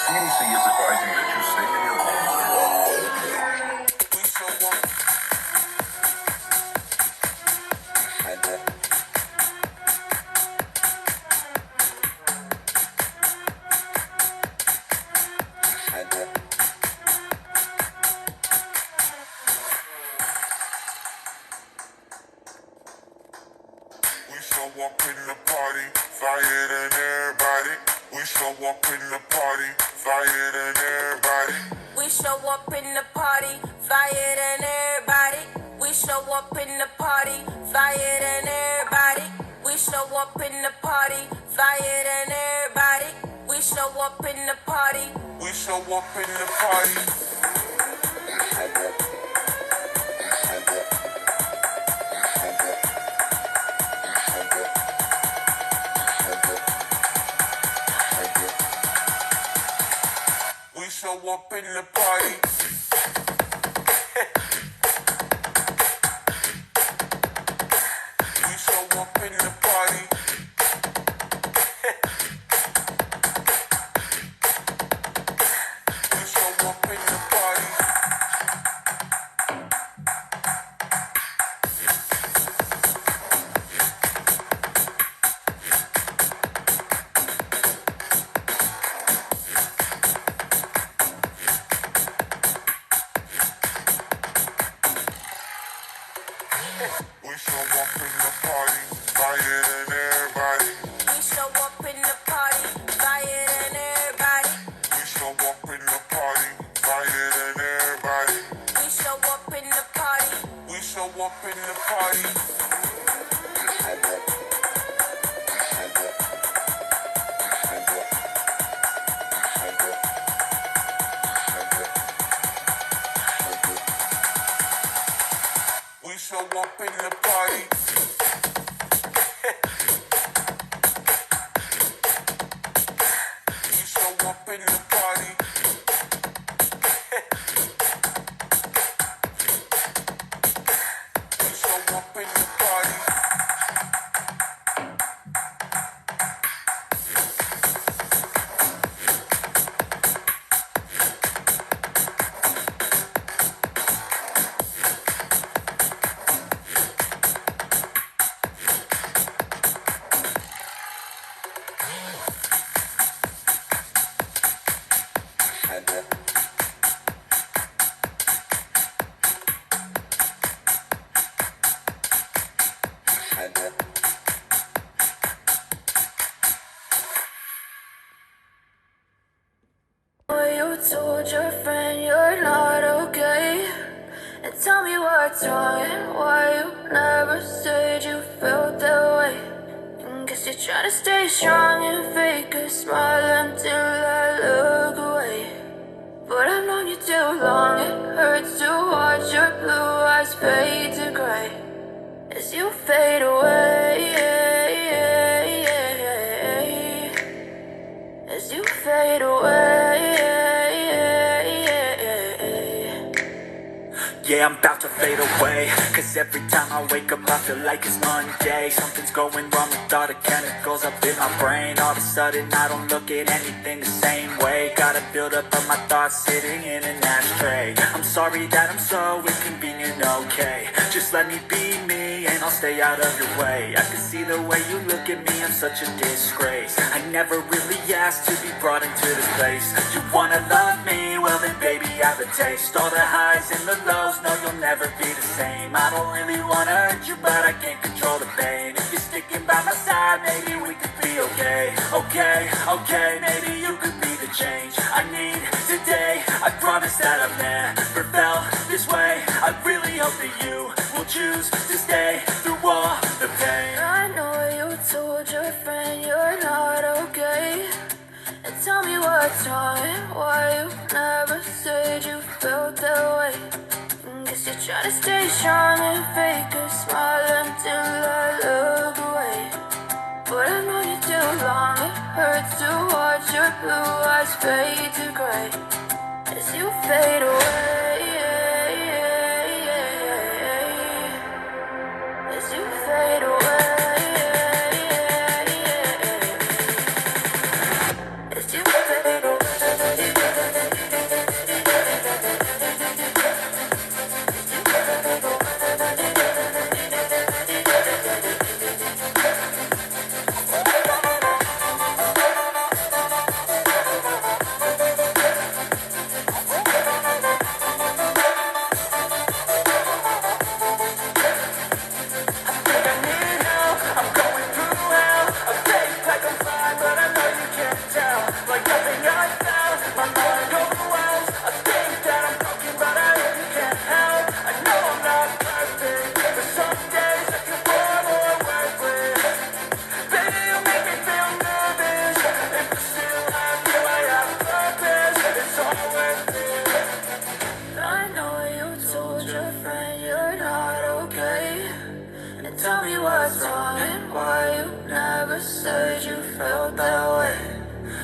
CDC is advising that you stay in your homes for all precautions. We show up in the party, flyer than everybody. We show up in the party, flyer than everybody. We show up in the party, flyer than everybody. We show up in the party, flyer than everybody. We show up in the party, flyer than everybody. We show up in the party. We show up in the party. We show up in the party. We show up in the party. We show up in the party. We show up in the party, flyer than everybody. We show up in the party, flyer than everybody. We show up in the party, flyer than everybody. We show up in the party. We show up in the party. We show up in the party. We show up in the party. We show up in the party. You told your friend you're not okay, and tell me what's wrong and why you never said you felt that way. And guess you're trying to stay strong and fake a smile until I look away. But I've known you too long, it hurts to watch your blue eyes fade to gray as you fade away. As you fade away. Yeah, I'm about to fade away, cause every time I wake up I feel like it's Monday. Something's going wrong with all the chemicals up in my brain. All of a sudden I don't look at anything the same way. Gotta build up of my thoughts sitting in an ashtray. I'm sorry that I'm so inconvenient, okay. Just let me be me and I'll stay out of your way. I can see the way you look at me, I'm such a disgrace. I never really asked to be brought into this place. You wanna love me? Well then baby I have a taste. All the highs and the lows, no you'll never be the same. I don't really wanna hurt you but I can't control the pain. If you're sticking by my side maybe we could be okay. Okay, maybe you could be the change I need today. I promise that I've never felt this way. I really hope that you will choose to stay through all the pain. I know you told your friend you're not okay, and tell me what's wrong and why you never said you felt that way. And guess you're trying to stay strong and fake a smile until I look away. But I've known you too long, it hurts to watch your blue eyes fade to gray as you fade away. As you fade away. As you fade away. tell me what's wrong and why you never said you felt that way.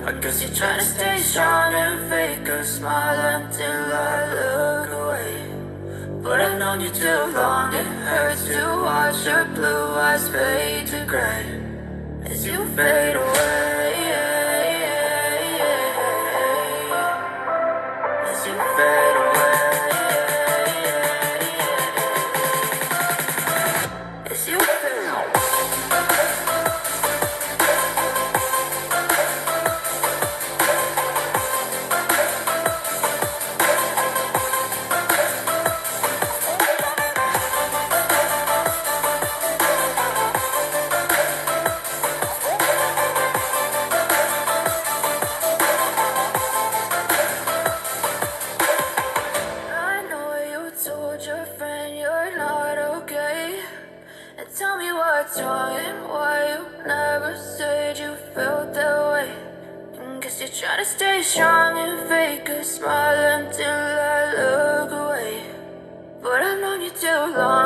I guess you're trying to stay strong and fake a smile until I look away. But I've known you too long, it hurts to watch your blue eyes fade to gray as you fade away. As you fade away. As you fade away. Tell me what's wrong and why you never said you felt that way. Guess you're trying to stay strong and fake a smile until I look away. But I've known you too long.